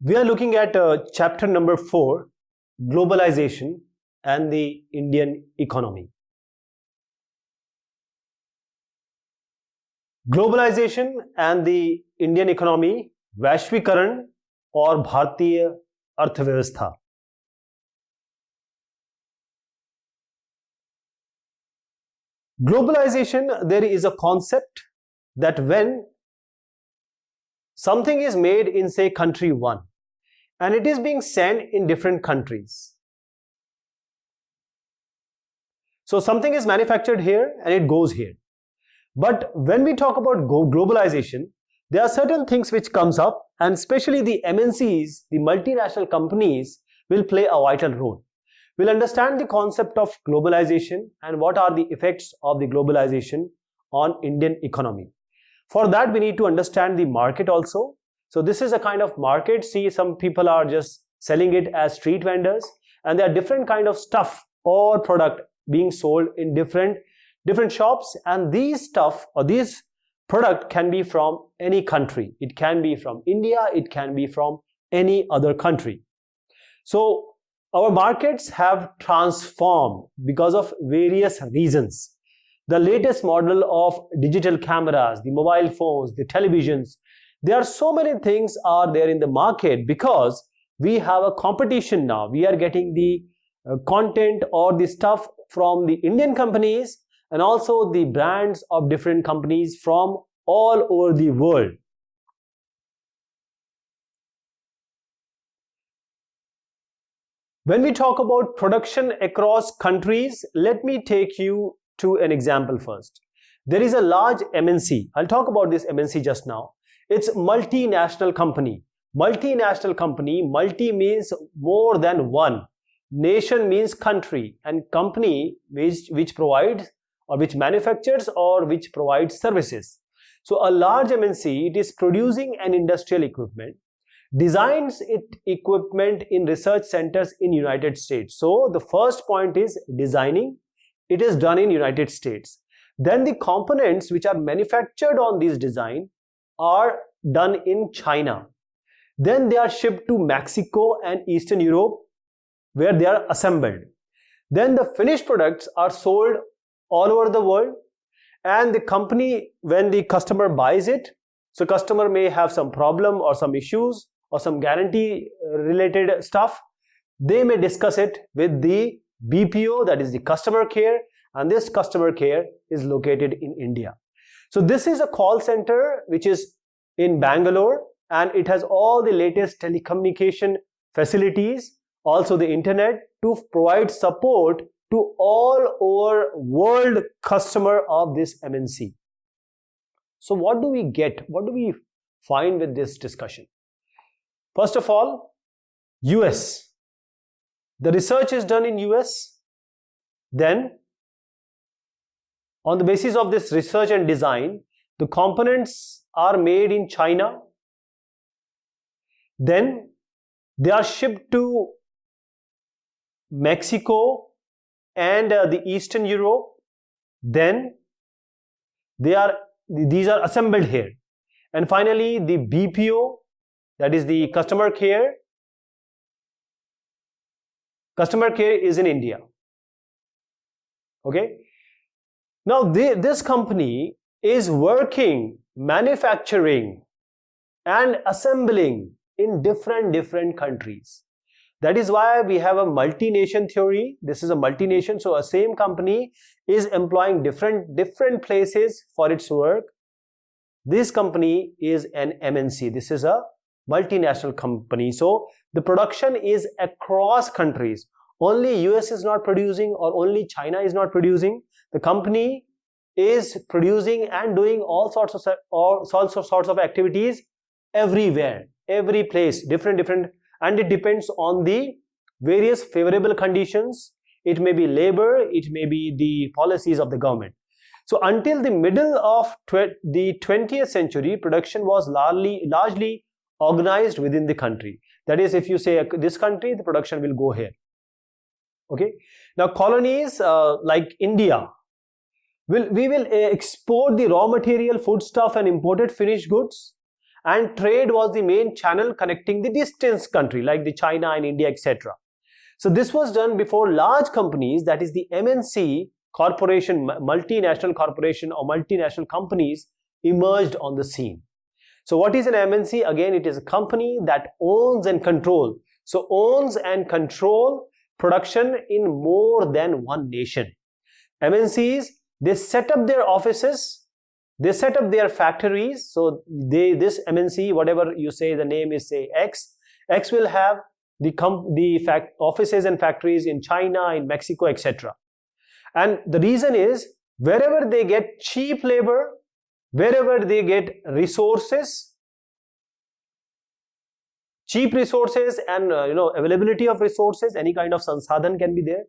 We are looking at chapter number 4, Globalization and the Indian Economy. Globalization and the Indian Economy, वैश्वीकरण और भारतीय अर्थव्यवस्था. Globalization, there is a concept that when something is made in, say, country 1 and it is being sent in different countries. So something is manufactured here and it goes here. But when we talk about globalization, there are certain things which comes up, and especially the MNCs, the multinational companies, will play a vital role. We'll understand the concept of globalization and what are the effects of the globalization on Indian economy. For that, we need to understand the market also. So this is a kind of market. See, some people are just selling it as street vendors, and there are different kind of stuff or product being sold in different shops, and these stuff or these product can be from any country. It can be from India, it can be from any other country. So our markets have transformed because of various reasons. The latest model of digital cameras, the mobile phones, the televisions, there are so many things are there in the market because we have a competition now. We are getting the content or the stuff from the Indian companies and also the brands of different companies from all over the world. When we talk about production across countries, let me take you to an example first. There is a large MNC. I'll talk about this MNC just now. It's multinational company. Multinational company, multi means more than one. Nation means country, and company which provides or which manufactures or which provides services. So a large MNC, it is producing an industrial equipment, designs it equipment in research centers in United States. So the first point is designing. It is done in United States. Then the components which are manufactured on this design are done in China. Then they are shipped to Mexico and Eastern Europe where they are assembled. Then the finished products are sold all over the world, and the company, when the customer buys it, so customer may have some problem or some issues or some guarantee related stuff, they may discuss it with the BPO, that is the customer care, and this customer care is located in India. So this is a call center which is in Bangalore, and it has all the latest telecommunication facilities, also the internet, to provide support to all over world customer of this MNC. So what do we get? What do we find with this discussion? First of all, US. The research is done in US. Then, on the basis of this research and design, the components are made in China. Then, they are shipped to Mexico and the Eastern Europe. Then, these are assembled here. And finally, the BPO, that is the customer care. Customer care is in India. Okay. Now, this company is working, manufacturing and assembling in different countries. That is why we have a multi-nation theory. This is a multi-nation. So a same company is employing different places for its work. This company is an MNC. This is a multinational company. So the production is across countries. Only US is not producing or only China is not producing. The company is producing and doing all sorts of activities everywhere, every place, different, and it depends on the various favorable conditions. It may be labor, it may be the policies of the government. So until the middle of the 20th century, production was largely organized within the country. That is, if you say this country, the production will go here. Okay. Now colonies like India, we will export the raw material, foodstuff and imported finished goods, and trade was the main channel connecting the distant country like the China and India, etc. So this was done before large companies, that is the MNC corporation, multinational corporation or multinational companies emerged on the scene. So what is an MNC? Again, it is a company that owns and control. So owns and control production in more than one nation. MNCs, they set up their offices, they set up their factories. So this MNC, whatever you say, the name is say X will have the offices and factories in China, in Mexico, etc. And the reason is, wherever they get cheap labor, wherever they get resources, cheap resources and availability of resources, any kind of sansadhan can be there.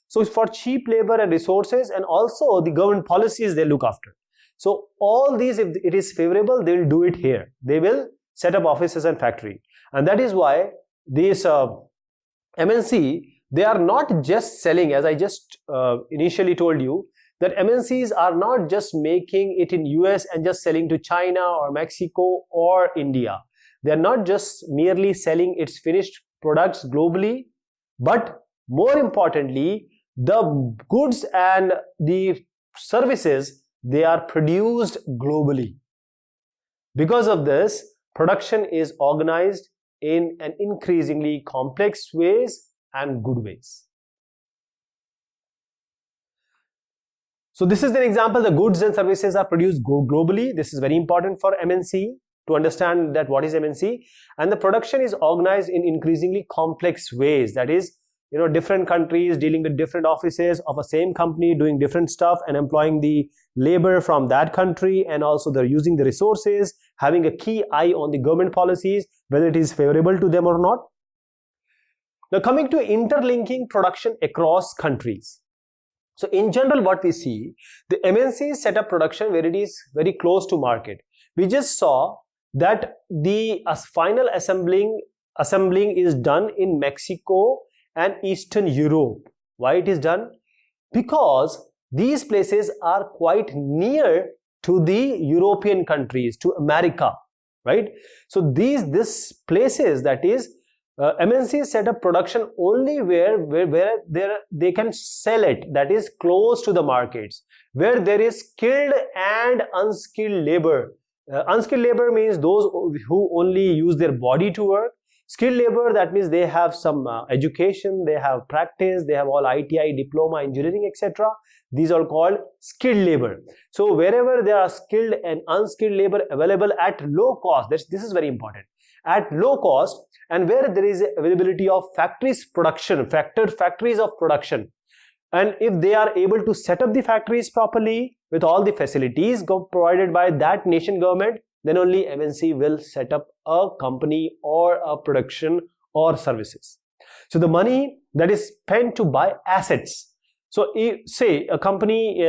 So for cheap labor and resources, and also the government policies they look after. So all these, if it is favorable, they will do it here. They will set up offices and factory. And that is why these MNC, they are not just selling, as I just initially told you, that MNCs are not just making it in US and just selling to China or Mexico or India. They are not just merely selling its finished products globally, but more importantly, the goods and the services, they are produced globally. Because of this, production is organized in an increasingly complex ways and good ways. So this is an example. The goods and services are produced globally. This is very important for MNC to understand that what is MNC. And the production is organized in increasingly complex ways. That is, different countries dealing with different offices of a same company doing different stuff and employing the labor from that country, and also they're using the resources, having a key eye on the government policies, whether it is favorable to them or not. Now coming to interlinking production across countries. So in general, what we see, the MNCs set up production where it is very close to market. We just saw that the final assembling is done in Mexico and Eastern Europe. Why it is done? Because these places are quite near to the European countries, to America, right? So these places, that is, MNCs set up production only where they can sell it, that is close to the markets, where there is skilled and unskilled labor. Unskilled labor means those who only use their body to work. Skilled labor, that means they have some education, they have practice, they have all ITI, diploma, engineering, etc. These are called skilled labor. So wherever there are skilled and unskilled labor available at low cost, this is very important, at low cost, and where there is availability of factories of production, and if they are able to set up the factories properly with all the facilities provided by that nation government, then only MNC will set up a company or a production or services. So the money that is spent to buy assets. So say a company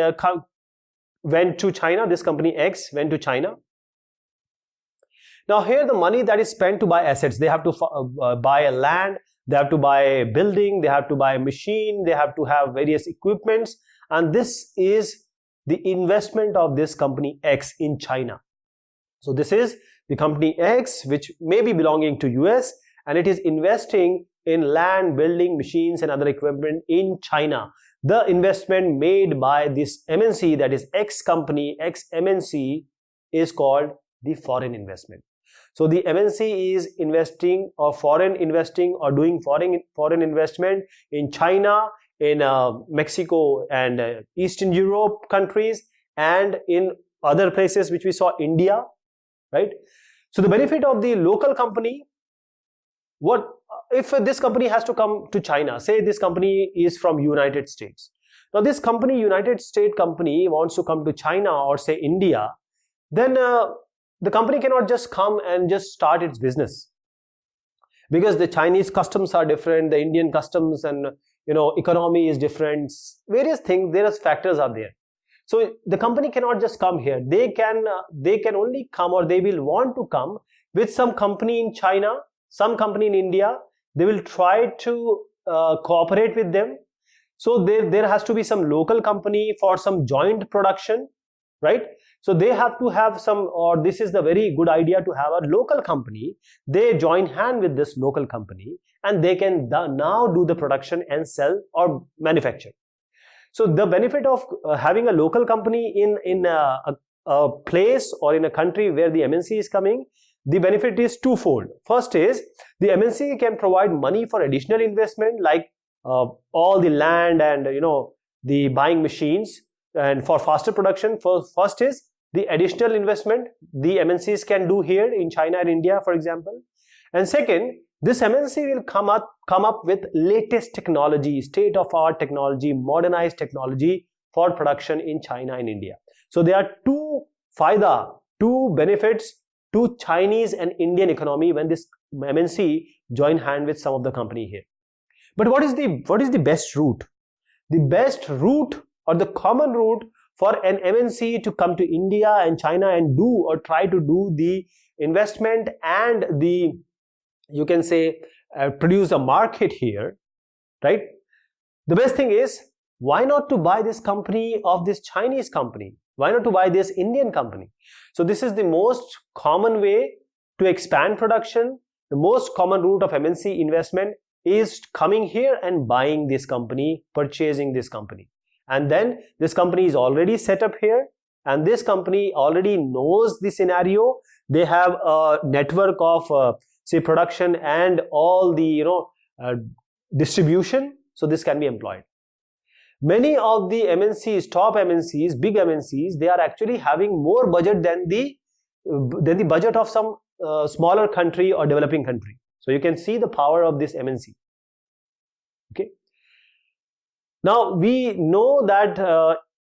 went to China, this company X went to China. Now here the money that is spent to buy assets, they have to buy a land, they have to buy a building, they have to buy a machine, they have to have various equipments, and this is the investment of this company X in China. So this is the company X, which may be belonging to US, and it is investing in land, building, machines and other equipment in China. The investment made by this MNC, that is X company, X MNC, is called the foreign investment. So the MNC is investing or doing foreign investment in China, in Mexico and Eastern Europe countries, and in other places which we saw, India, right? So the benefit of the local company, what if this company has to come to China? Say this company is from United States. Now this company, United States company, wants to come to China or say India, then the company cannot just come and just start its business, because the Chinese customs are different, the Indian customs and economy is different, various things, various factors are there. So the company cannot just come here. They can only come, or they will want to come with some company in China, some company in India. They will try to cooperate with them. So there has to be some local company for some joint production, right? So they have to have some, or this is the very good idea to have a local company. They join hand with this local company and they can now do the production and sell or manufacture. So the benefit of having a local company in a place or in a country where the MNC is coming, the benefit is twofold. First is the MNC can provide money for additional investment, like all the land and the buying machines and for faster production. First is the additional investment the MNCs can do here in China and India, for example. And second, this MNC will come up with latest technology, state-of-art technology, modernized technology for production in China and India. So there are two benefits to Chinese and Indian economy when this MNC join hand with some of the company here. But what is the best route? The best route or the common route for an MNC to come to India and China and do or try to do the investment and the, you can say, produce a market here, right? The best thing is, why not to buy this company of this Chinese company? Why not to buy this Indian company? So this is the most common way to expand production. The most common route of MNC investment is coming here and buying this company, purchasing this company. And then this company is already set up here and this company already knows the scenario. They have a network of say production and all the distribution, so this can be employed. Many of the MNCs, top MNCs, big MNCs, they are actually having more budget than the budget of some smaller country or developing country. So you can see the power of this MNC. Okay. Now we know that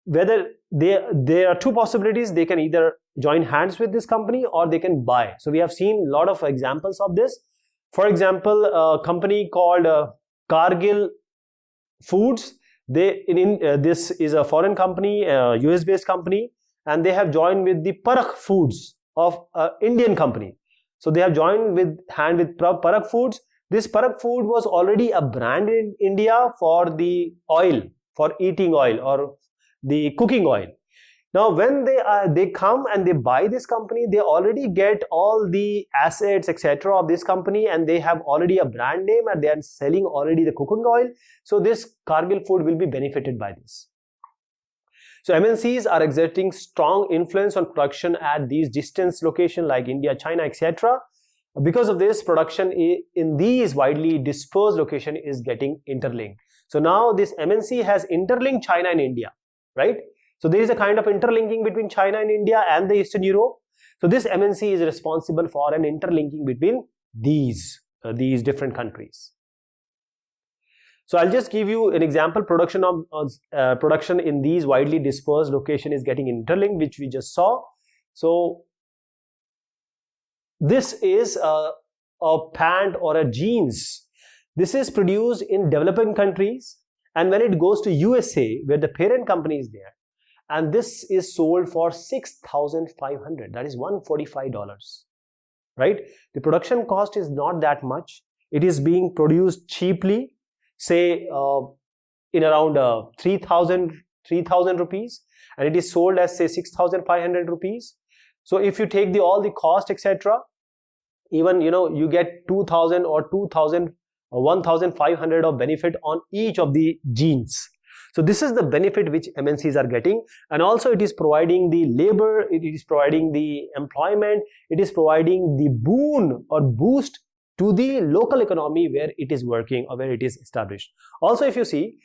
whether there are two possibilities. They can either join hands with this company or they can buy. So we have seen a lot of examples of this. For example, a company called Cargill Foods. This is a foreign company, US based company, and they have joined with the Parakh Foods of Indian company. So they have joined hand with Parakh Foods. This Parakh Food was already a brand in India for the oil, for eating oil or the cooking oil. Now when they come and they buy this company, they already get all the assets, etc. of this company, and they have already a brand name and they are selling already the cooking oil. So this Cargill Food will be benefited by this. So MNCs are exerting strong influence on production at these distance locations like India, China, etc. Because of this, production in these widely dispersed locations is getting interlinked. So now this MNC has interlinked China and India, right? So there is a kind of interlinking between China and India and the Eastern Europe. So this MNC is responsible for an interlinking between these different countries. So I'll just give you an example. Production in these widely dispersed locations is getting interlinked, which we just saw. So this is a pant or a jeans. This is produced in developing countries, and when it goes to USA, where the parent company is there, and this is sold for $6,500. That is $145, right? The production cost is not that much. It is being produced cheaply, say in around 3,000 rupees, and it is sold as say 6,500 rupees. So if you take all the cost, etc., even you get 2,000 or 2,000 or 1,500 of benefit on each of the jeans. So this is the benefit which MNCs are getting, and also it is providing the labor, it is providing the employment, it is providing the boon or boost to the local economy where it is working or where it is established. Also, if you see,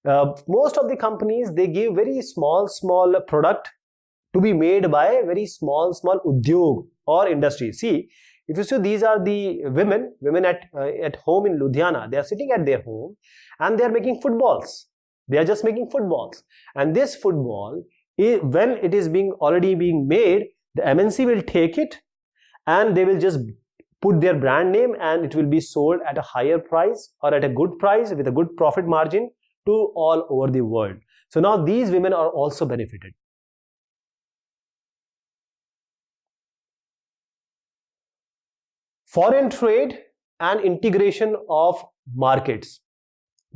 most of the companies, they give very small product to be made by very small udyog or industry. See, if you see, these are the women at home in Ludhiana. They are sitting at their home and they are making footballs. They are just making footballs, and this football, when it is already being made, the MNC will take it and they will just put their brand name, and it will be sold at a higher price or at a good price with a good profit margin to all over the world. So now these women are also benefited. Foreign trade and integration of markets.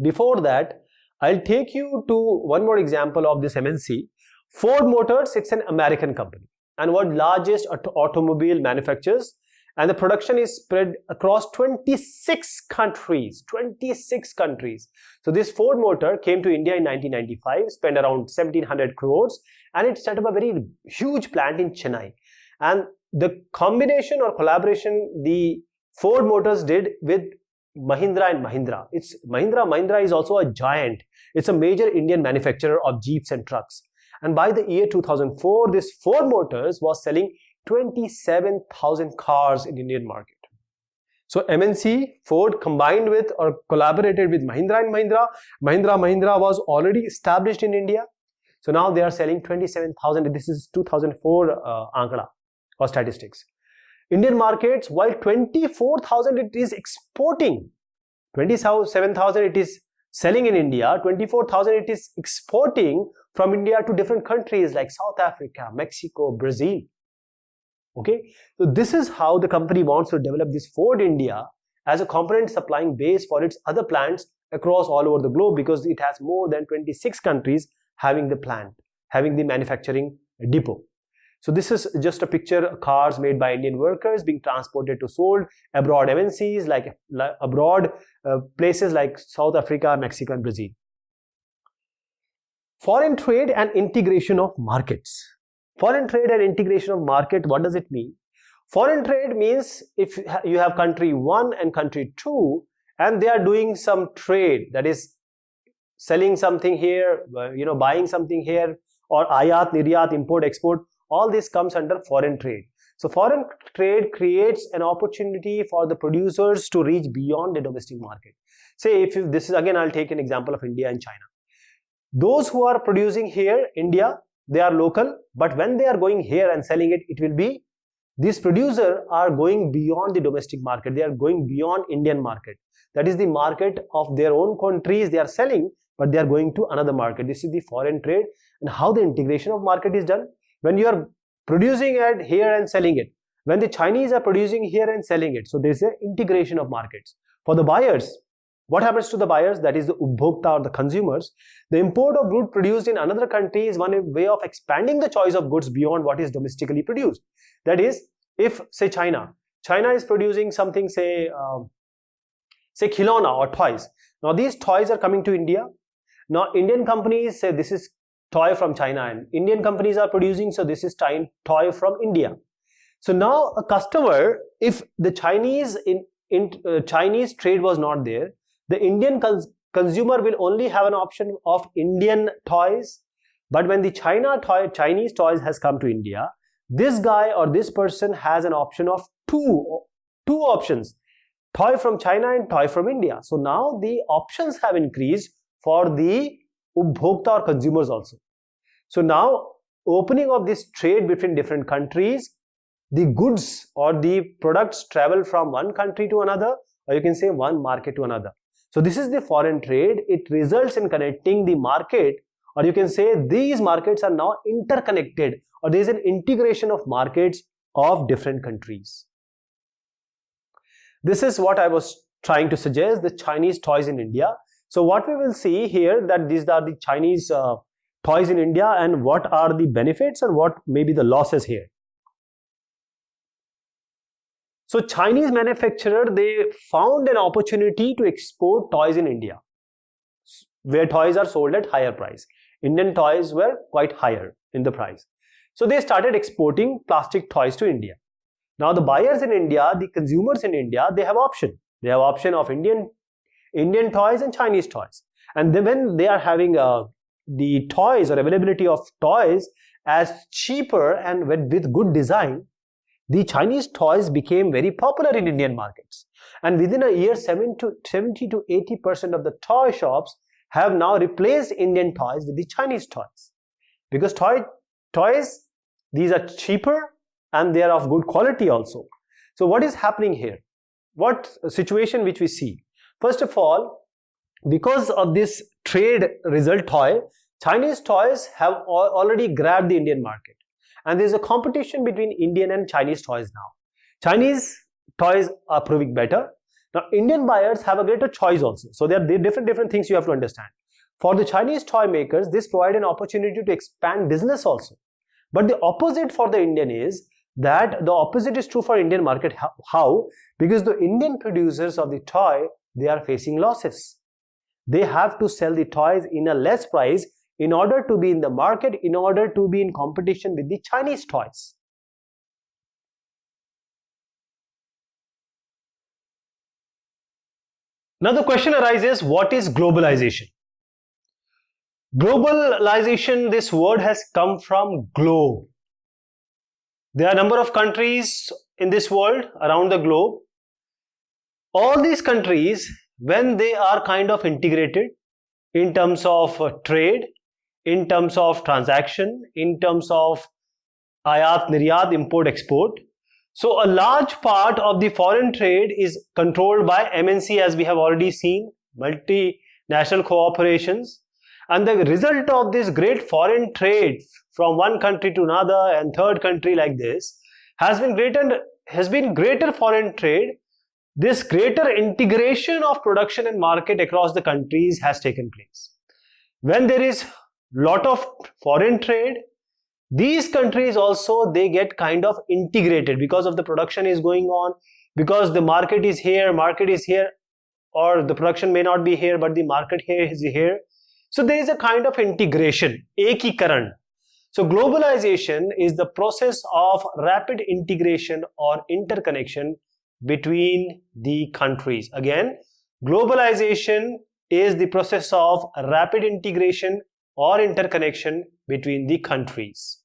Before that, I'll take you to one more example of this MNC. Ford Motors, it's an American company and one largest automobile manufacturers, and the production is spread across 26 countries. 26 countries. So this Ford Motor came to India in 1995, spent around 1700 crores, and it set up a very huge plant in Chennai. And the combination or collaboration the Ford Motors did with Mahindra and Mahindra. Mahindra is also a giant. It's a major Indian manufacturer of jeeps and trucks. And by the year 2004, this Ford Motors was selling 27,000 cars in Indian market. So MNC Ford combined with or collaborated with Mahindra and Mahindra. Mahindra was already established in India. So now they are selling 27,000. This is 2004 Ankara or statistics. Indian markets, while 24,000 it is exporting, 27,000 it is selling in India, 24,000 it is exporting from India to different countries like South Africa, Mexico, Brazil. Okay, so this is how the company wants to develop this Ford India as a component supplying base for its other plants across all over the globe, because it has more than 26 countries having the plant, having the manufacturing depot. So this is just a picture of cars made by Indian workers being transported to sold abroad MNCs, like abroad places like South Africa, Mexico and Brazil. Foreign trade and integration of markets. Foreign trade and integration of market, what does it mean? Foreign trade means if you have country 1 and country 2 and they are doing some trade, that is selling something here, buying something here, or ayat, niryat, import, export, all this comes under foreign trade. So foreign trade creates an opportunity for the producers to reach beyond the domestic market. Say if this is, again I'll take an example of India and China. Those who are producing here, India, they are local, but when they are going here and selling it, it will be, these producers are going beyond the domestic market. They are going beyond Indian market. That is the market of their own countries they are selling, but they are going to another market. This is the foreign trade. And how the integration of market is done? When you are producing it here and selling it, when the Chinese are producing here and selling it, so there is an integration of markets. For the buyers, what happens to the buyers? That is the Ubhokta or the consumers. The import of goods produced in another country is one way of expanding the choice of goods beyond what is domestically produced. That is, if say China is producing something, say khilona or toys. Now these toys are coming to India. Now Indian companies say this is toy from China, and Indian companies are producing, so this is toy from India. So now a customer, if the Chinese Chinese trade was not there, the Indian consumer will only have an option of Indian toys. But when the Chinese toys has come to India, this guy or this person has an option of two options, toy from China and toy from India. So now the options have increased for the Ubhokta or consumers also. So now opening of this trade between different countries, the goods or the products travel from one country to another, or you can say one market to another. So this is the foreign trade. It results in connecting the market, or you can say these markets are now interconnected, or there is an integration of markets of different countries. This is what I was trying to suggest, the Chinese toys in India. So what we will see here, that these are the Chinese toys in India, and what are the benefits and what may be the losses here. So Chinese manufacturer, they found an opportunity to export toys in India, where toys are sold at higher price. Indian toys were quite higher in the price. So they started exporting plastic toys to India. Now the buyers in India, the consumers in India, they have option. They have option of Indian toys and Chinese toys. And then when they are having the toys or availability of toys as cheaper and with good design, the Chinese toys became very popular in Indian markets. And within a year, 70 to 80% of the toy shops have now replaced Indian toys with the Chinese toys. Because toys, these are cheaper and they are of good quality also. So what is happening here? What situation which we see? First of all, because of this trade result toy, Chinese toys have already grabbed the Indian market. And there is a competition between Indian and Chinese toys now. Chinese toys are proving better. Now, Indian buyers have a greater choice also. So there are different things you have to understand. For the Chinese toy makers, this provides an opportunity to expand business also. But the opposite for the Indian is that the opposite is true for Indian market. How? Because the Indian producers of the toy, they are facing losses. They have to sell the toys in a less price in order to be in the market, in order to be in competition with the Chinese toys. Now the question arises, what is globalization? Globalization, this word has come from globe. There are a number of countries in this world, around the globe. All these countries, when they are kind of integrated in terms of trade, in terms of transaction, in terms of ayat, niryat, import, export. So a large part of the foreign trade is controlled by MNC, as we have already seen, multinational corporations. And the result of this great foreign trade from one country to another and third country like this has been greater foreign trade. This greater integration of production and market across the countries has taken place. When there is lot of foreign trade, these countries also, they get kind of integrated because of the production is going on, because the market is here, or the production may not be here, but the market here is here. So there is a kind of integration, ekikaran. So globalization is the process of rapid integration or interconnection between the countries. Again, globalization is the process of rapid integration or interconnection between the countries.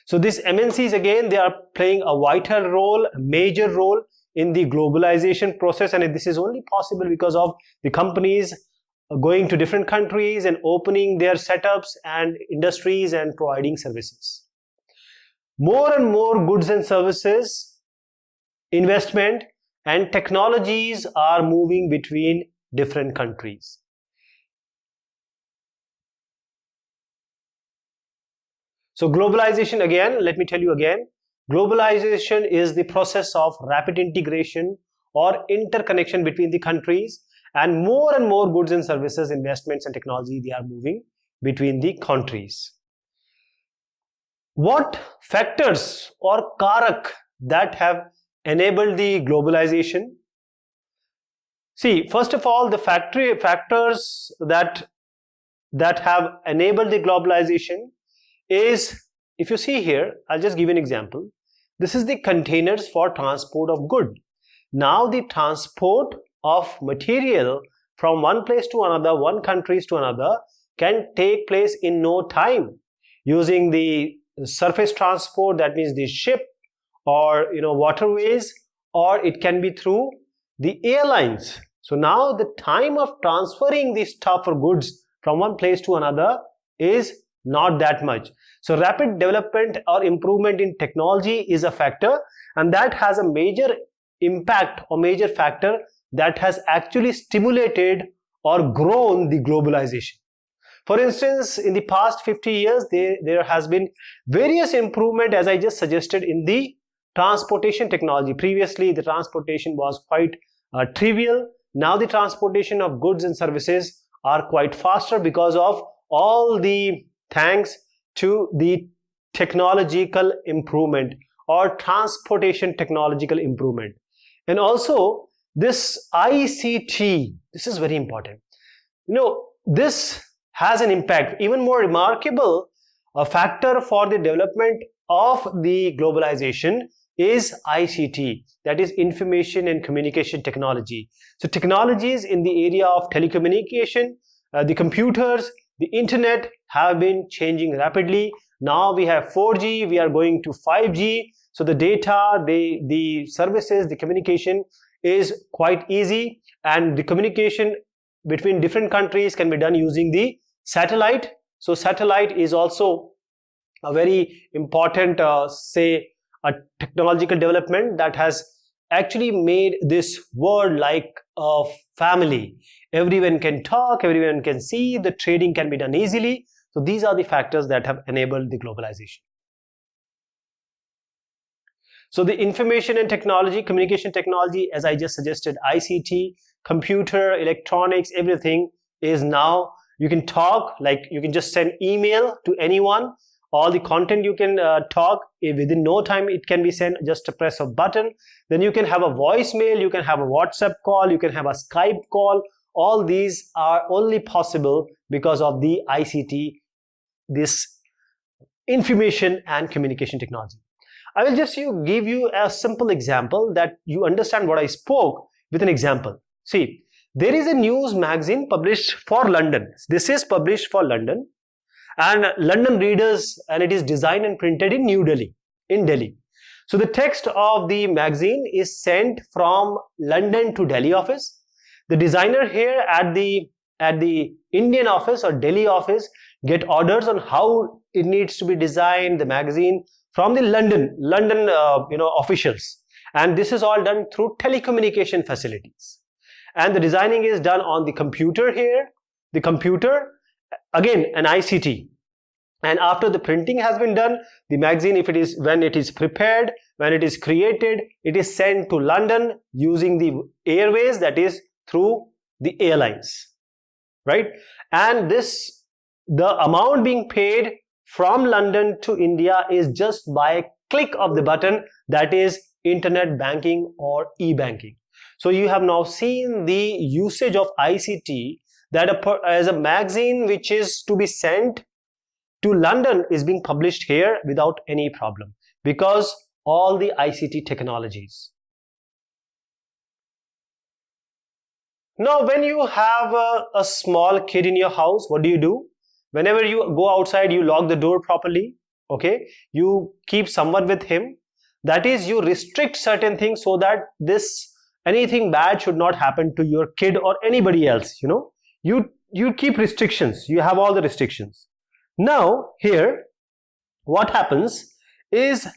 So these MNCs, again, they are playing a vital role, a major role in the globalization process, and this is only possible because of the companies going to different countries and opening their setups and industries and providing services. More and more goods and services, investment and technologies are moving between different countries. So globalization, again, let me tell you again, globalization is the process of rapid integration or interconnection between the countries, and more goods and services, investments and technology, they are moving between the countries. What factors or karak that have enabled the globalization? See, first of all, the factors that have enabled the globalization is, if you see here, I'll just give you an example. This is the containers for transport of good. Now the transport of material from one place to another, one country to another, can take place in no time using the surface transport, that means the ship or waterways, or it can be through the airlines. So now the time of transferring the stuff or goods from one place to another is not that much. So rapid development or improvement in technology is a factor, and that has a major impact or major factor that has actually stimulated or grown the globalization. For instance, in the past 50 years, there has been various improvement, as I just suggested, in the transportation technology. Previously, the transportation was quite trivial. Now the transportation of goods and services are quite faster because of all the thanks to the technological improvement or transportation technological improvement. And also this ICT, this is very important. This has an impact. Even more remarkable, a factor for the development of the globalization is ICT, that is information and communication technology. So technologies in the area of telecommunication, the computers, the internet have been changing rapidly. Now we have 4G, we are going to 5G. So the data, the services, the communication is quite easy, and the communication between different countries can be done using the satellite. So satellite is also a very important, say, a technological development that has actually made this world like a family. Everyone can talk, everyone can see, the trading can be done easily. So these are the factors that have enabled the globalization. So the information and technology, communication technology, as I just suggested, ICT, computer, electronics, everything is now You can talk, like you can just send email to anyone. All the content you can talk within no time, it can be sent, just a press of button. Then you can have a voicemail, you can have a WhatsApp call, you can have a Skype call. All these are only possible because of the ICT, this information and communication technology. I will just give you a simple example that you understand what I spoke with an example. See, there is a news magazine published for London. This is published for London and London readers, and it is designed and printed in New Delhi, in Delhi. So the text of the magazine is sent from London to Delhi office. The designer here at the Indian office or Delhi office get orders on how it needs to be designed, the magazine, from the London officials, and this is all done through telecommunication facilities. And the designing is done on the computer here. The computer, again an ICT, and after the printing has been done, the magazine, when it is prepared, when it is created, it is sent to London using the airways, that is through the airlines, right? And the amount being paid from London to India is just by a click of the button, that is internet banking or e-banking. So you have now seen the usage of ICT, that as a magazine which is to be sent to London is being published here without any problem because all the ICT technologies. Now when you have a small kid in your house, what do? Whenever you go outside, you lock the door properly, okay? You keep someone with him. That is, you restrict certain things so that anything bad should not happen to your kid or anybody else, You keep restrictions. You have all the restrictions. Now, here, what happens is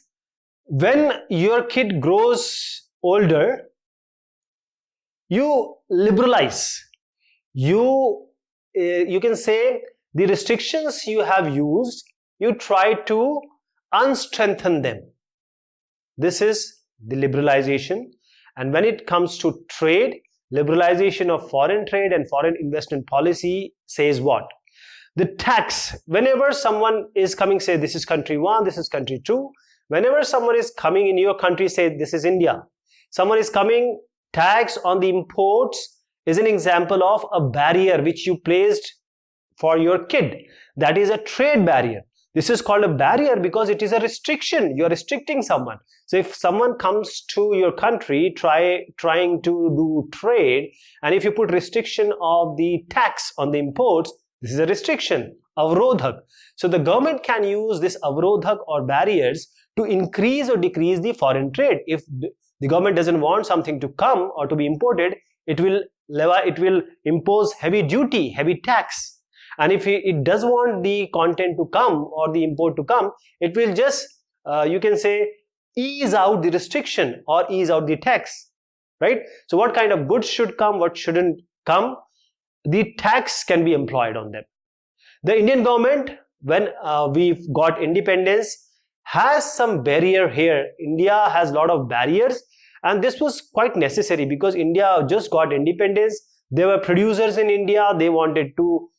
when your kid grows older, you liberalize. You can say the restrictions you have used, you try to unstrengthen them. This is the liberalization. And when it comes to trade, liberalization of foreign trade and foreign investment policy says what? The tax, whenever someone is coming, say this is country 1, this is country 2, whenever someone is coming in your country, say this is India, someone is coming, tax on the imports is an example of a barrier which you placed for your kid. That is a trade barrier. This is called a barrier because it is a restriction. You are restricting someone. So if someone comes to your country trying to do trade, and if you put restriction of the tax on the imports, this is a restriction, avrodhak. So the government can use this avrodhak or barriers to increase or decrease the foreign trade. If the government doesn't want something to come or to be imported, it will impose heavy duty, heavy tax. And if it does want the content to come or the import to come, it will just, you can say, ease out the restriction or ease out the tax, right? So what kind of goods should come, what shouldn't come, the tax can be employed on them. The Indian government, when we've got independence, has some barrier here. India has a lot of barriers, and this was quite necessary because India just got independence. There were producers in India, they wanted to,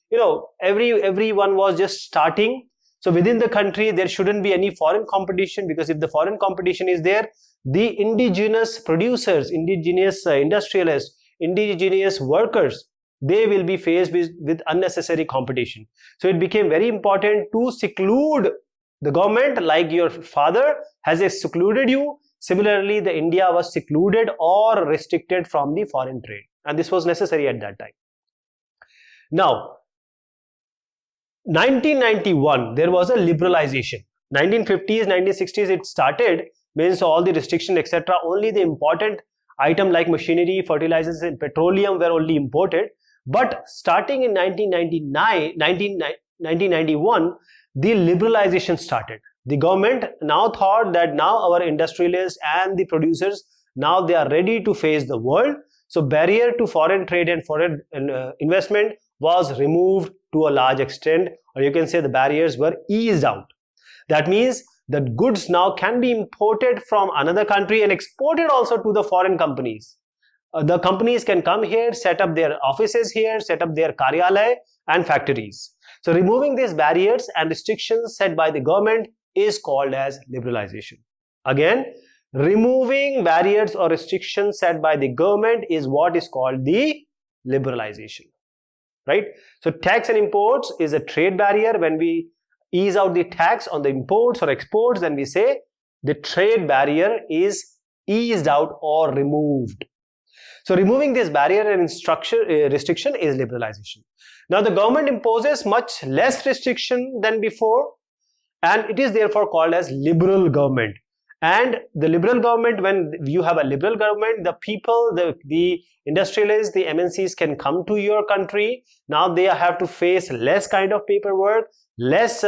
everyone was just starting. So within the country, there shouldn't be any foreign competition, because if the foreign competition is there, the indigenous producers, indigenous industrialists, indigenous workers, they will be faced with unnecessary competition. So it became very important to seclude the government, like your father has secluded you. Similarly, the India was secluded or restricted from the foreign trade, and this was necessary at that time. Now, 1991, there was a liberalization. 1950s, 1960s, it started, means all the restriction, etc. Only the important item like machinery, fertilizers and petroleum were only imported. But starting in 1991, the liberalization started. The government now thought that now our industrialists and the producers, now they are ready to face the world. So barrier to foreign trade and foreign investment was removed to a large extent, or you can say the barriers were eased out. That means that goods now can be imported from another country and exported also to the foreign companies. The companies can come here, set up their offices here, set up their karyalay, and factories. So removing these barriers and restrictions set by the government is called as liberalization. Again, removing barriers or restrictions set by the government is what is called the liberalization, right? So tax and imports is a trade barrier. When we ease out the tax on the imports or exports, then we say the trade barrier is eased out or removed. So removing this barrier and restriction is liberalization. Now the government imposes much less restriction than before, and it is therefore called as liberal government. And the liberal government, when you have a liberal government, the people, the industrialists, the MNCs can come to your country. Now they have to face less kind of paperwork, less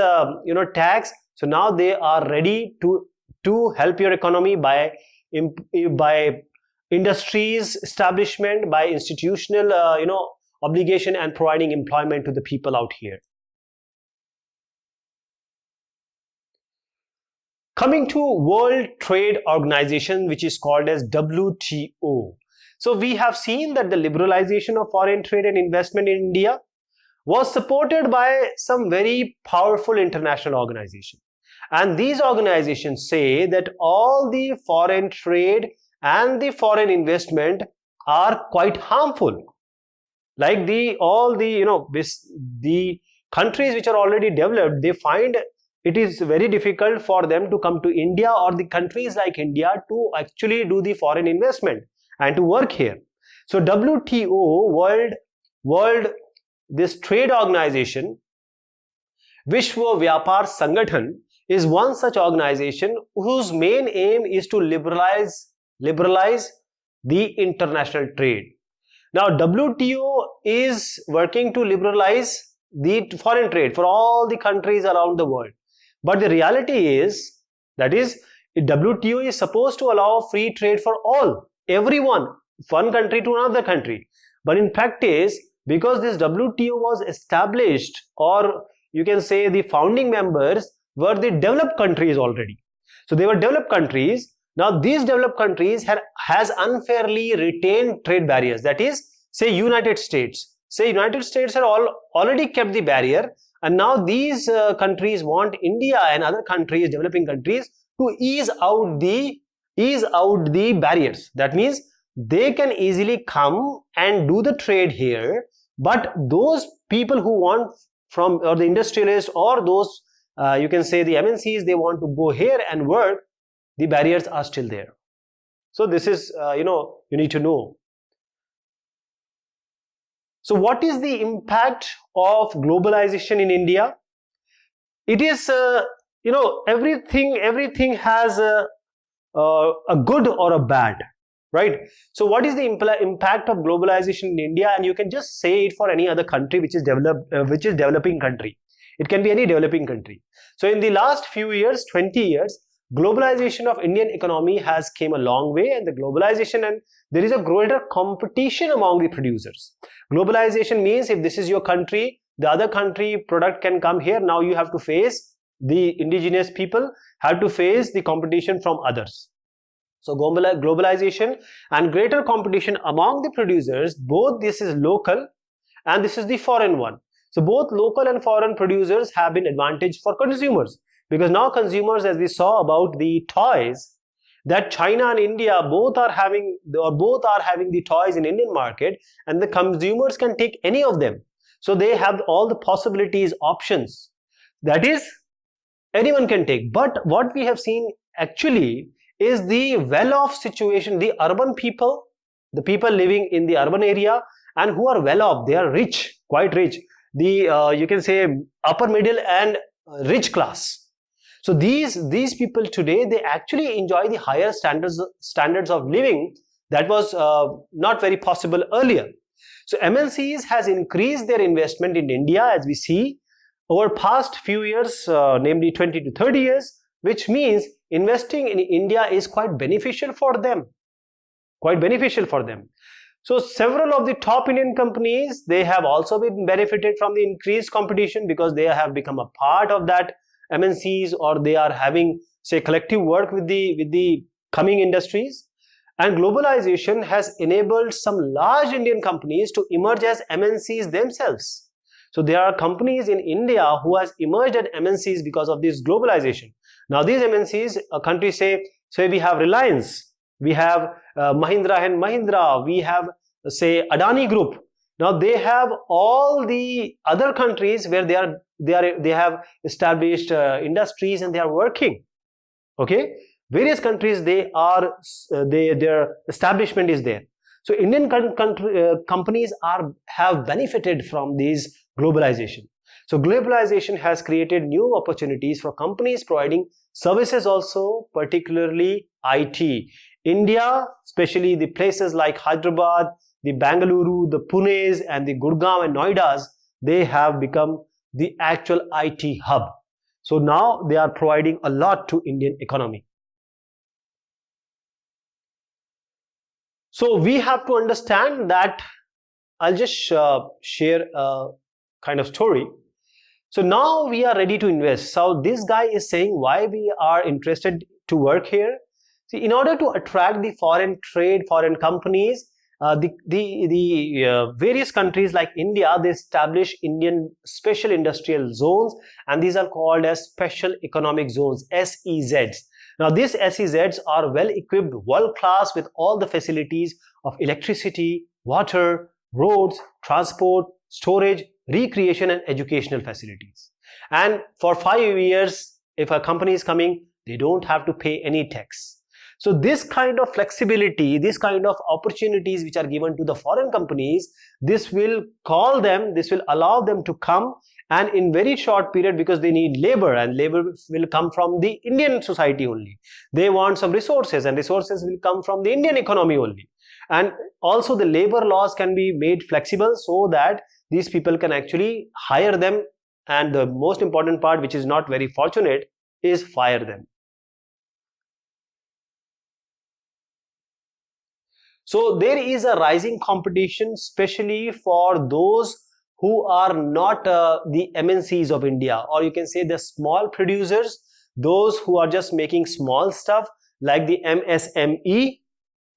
tax. So now they are ready to help your economy by industries establishment, by institutional obligation, and providing employment to the people out here. Coming to World Trade Organization, which is called as WTO. So we have seen that the liberalization of foreign trade and investment in India was supported by some very powerful international organizations. And these organizations say that all the foreign trade and the foreign investment are quite harmful. Like the countries which are already developed, they find it is very difficult for them to come to India or the countries like India to actually do the foreign investment and to work here. So WTO, World this trade organization, Vishwa Vyapar Sangathan, is one such organization whose main aim is to liberalize the international trade. Now WTO is working to liberalize the foreign trade for all the countries around the world. But the reality is, that is, WTO is supposed to allow free trade for everyone, one country to another country. But in practice, because this WTO was established, or you can say the founding members were the developed countries already. So they were developed countries. Now these developed countries has unfairly retained trade barriers. That is, say United States. Say United States had already kept the barrier, and now these countries want India and other countries, developing countries, to ease out the barriers. That means they can easily come and do the trade here, but those people who want from, or the industrialists, or those you can say the MNCs, they want to go here and work, the barriers are still there. So this is you need to know. So what is the impact of globalization in India? It is everything has a good or a bad, right? So what is the impact of globalization in India? And you can just say it for any other country which is developing country. It can be any developing country. So in the last few years, 20 years, globalization of Indian economy has came a long way, and the globalization, and there is a greater competition among the producers. Globalization means if this is your country, the other country product can come here. Now you have to face the indigenous people, have to face the competition from others. So globalization and greater competition among the producers, both this is local and this is the foreign one. So both local and foreign producers have been advantage for consumers, because now consumers, as we saw about the toys, that China and India both are having the toys in Indian market, and the consumers can take any of them. So they have all the possibilities, options. That is, anyone can take. But what we have seen actually is the well-off situation, the urban people, the people living in the urban area and who are well-off, they are rich, quite rich. The you can say upper middle and rich class. So these people today, they actually enjoy the higher standards of living that was not very possible earlier. So MNCs has increased their investment in India, as we see, over past few years, namely 20 to 30 years, which means investing in India is quite beneficial for them. So several of the top Indian companies, they have also been benefited from the increased competition, because they have become a part of that MNCs, or they are having, say, collective work with the coming industries. And globalization has enabled some large Indian companies to emerge as MNCs themselves. So there are companies in India who has emerged as MNCs because of this globalization. Now these MNCs, countries say we have Reliance, we have Mahindra and Mahindra, we have say Adani Group. Now they have all the other countries where they have established industries and they are working. Okay, various countries their establishment is there. So Indian companies have benefited from this globalization. So globalization has created new opportunities for companies providing services also, particularly IT. India, especially the places like Hyderabad, the Bangalore, the Punes and the Gurgaon and Noidas, they have become the actual IT hub. So now they are providing a lot to Indian economy. So we have to understand that. I'll just share a kind of story. So now we are ready to invest. So this guy is saying why we are interested to work here. See, in order to attract the foreign trade, foreign companies, the various countries like India, they establish Indian special industrial zones, and these are called as special economic zones, SEZs. Now these SEZs are well equipped, world class, with all the facilities of electricity, water, roads, transport, storage, recreation and educational facilities. And for 5 years, if a company is coming, they don't have to pay any tax. So this kind of flexibility, this kind of opportunities which are given to the foreign companies, this will allow them to come, and in very short period, because they need labor, and labor will come from the Indian society only. They want some resources, and resources will come from the Indian economy only. And also the labor laws can be made flexible so that these people can actually hire them, and the most important part, which is not very fortunate, is fire them. So there is a rising competition, especially for those who are not the MNCs of India, or you can say the small producers, those who are just making small stuff like the MSME,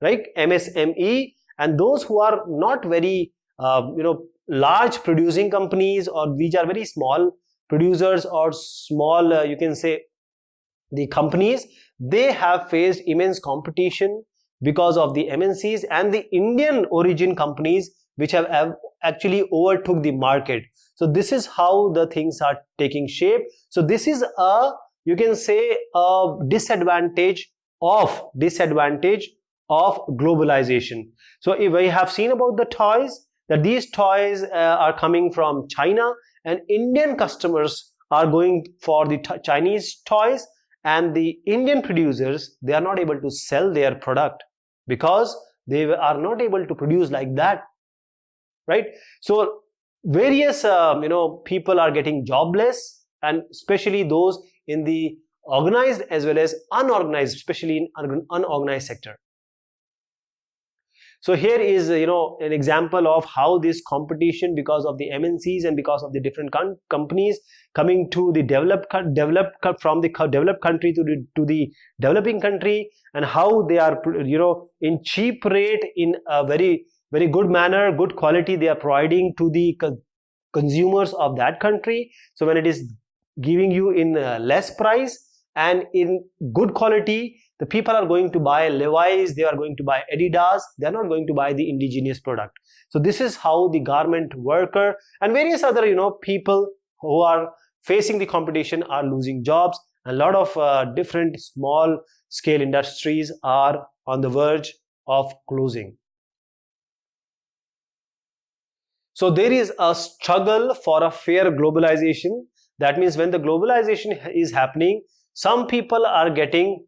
right? MSME, and those who are not very large producing companies, or which are very small producers or small you can say the companies, they have faced immense competition because of the MNCs and the Indian origin companies which have actually overtook the market. So this is how the things are taking shape. So this is a, you can say, a disadvantage of globalization. So if we have seen about the toys, that these toys are coming from China, and Indian customers are going for the Chinese toys, and the Indian producers, they are not able to sell their product because they are not able to produce like that, right? So various people are getting jobless, and especially those in the organized as well as unorganized, especially in unorganized sector. So here is an example of how this competition, because of the MNCs and because of the different companies coming to the developed from the developed country to the developing country, and how they are in cheap rate, in a very very good manner, good quality, they are providing to the consumers of that country. So when it is giving you in less price and in good quality, the people are going to buy Levi's, they are going to buy Adidas, they are not going to buy the indigenous product. So this is how the garment worker and various other people who are facing the competition are losing jobs, and a lot of different small scale industries are on the verge of closing. So there is a struggle for a fair globalization. That means when the globalization is happening, some people are getting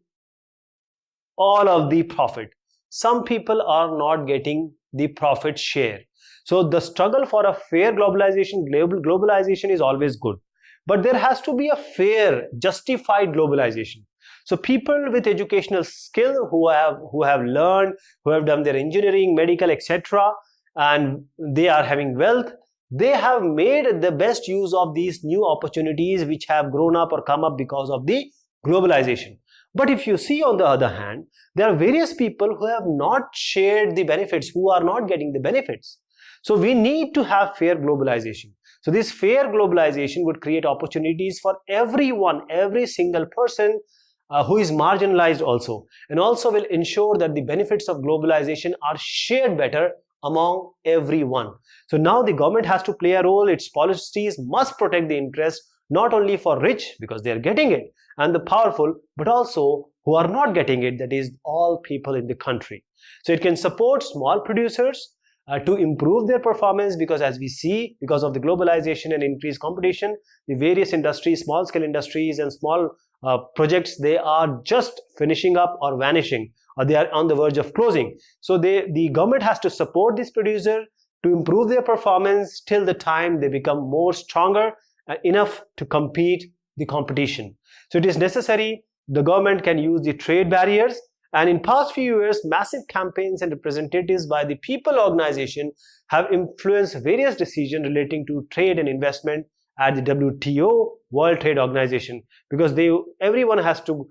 all of the profit. Some people are not getting the profit share. So the struggle for a fair globalization is always good. But there has to be a fair, justified globalization. So people with educational skill who have learned, who have done their engineering, medical, etc., and they are having wealth, they have made the best use of these new opportunities which have grown up or come up because of the globalization. But if you see, on the other hand, there are various people who have not shared the benefits, who are not getting the benefits. So we need to have fair globalization. So this fair globalization would create opportunities for everyone, every single person who is marginalized also, and also will ensure that the benefits of globalization are shared better among everyone. So now the government has to play a role. Its policies must protect the interest not only for rich, because they are getting it, and the powerful, but also who are not getting it, that is all people in the country. So it can support small producers to improve their performance, because as we see, because of the globalization and increased competition, the various industries, small scale industries and small projects, they are just finishing up or vanishing, or they are on the verge of closing. So the government has to support this producer to improve their performance till the time they become more stronger enough to compete the competition. So it is necessary the government can use the trade barriers, and in past few years massive campaigns and representatives by the people organization have influenced various decisions relating to trade and investment at the WTO, World Trade Organization, because everyone has to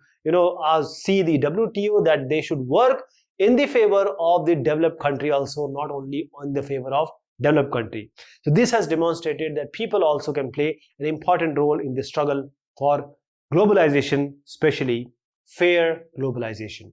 see the WTO that they should work in the favor of the developed country also, not only in the favor of developed country. So this has demonstrated that people also can play an important role in the struggle for globalization, especially fair globalization.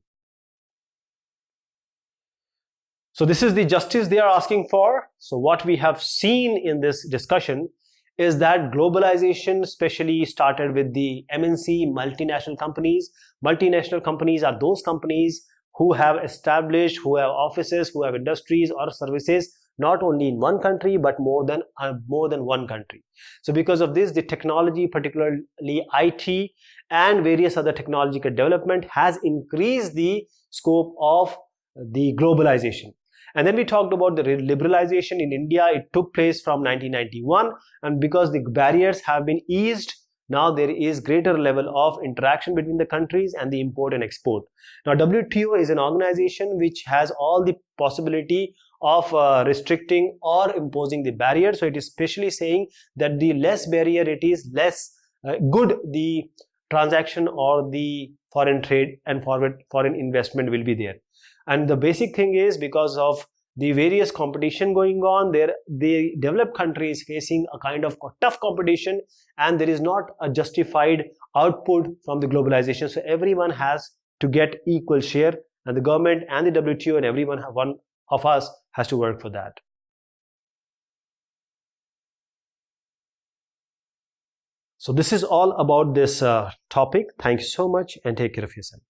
So this is the justice they are asking for. So what we have seen in this discussion is that globalization especially started with the MNC, multinational companies. Multinational companies are those companies who have established, who have offices, who have industries or services not only in one country but more than one country. So because of this, the technology, particularly IT and various other technological development, has increased the scope of the globalization. And then we talked about the liberalization in India. It took place from 1991, and because the barriers have been eased, now there is greater level of interaction between the countries and the import and export. Now WTO is an organization which has all the possibility of restricting or imposing the barrier. So it is specially saying that the less barrier it is, less good the transaction or the foreign trade and foreign investment will be there. And the basic thing is, because of the various competition going on there, the developed country is facing a kind of tough competition, and there is not a justified output from the globalization. So everyone has to get equal share, and the government and the WTO and one of us has to work for that. So this is all about this topic. Thank you so much and take care of yourself.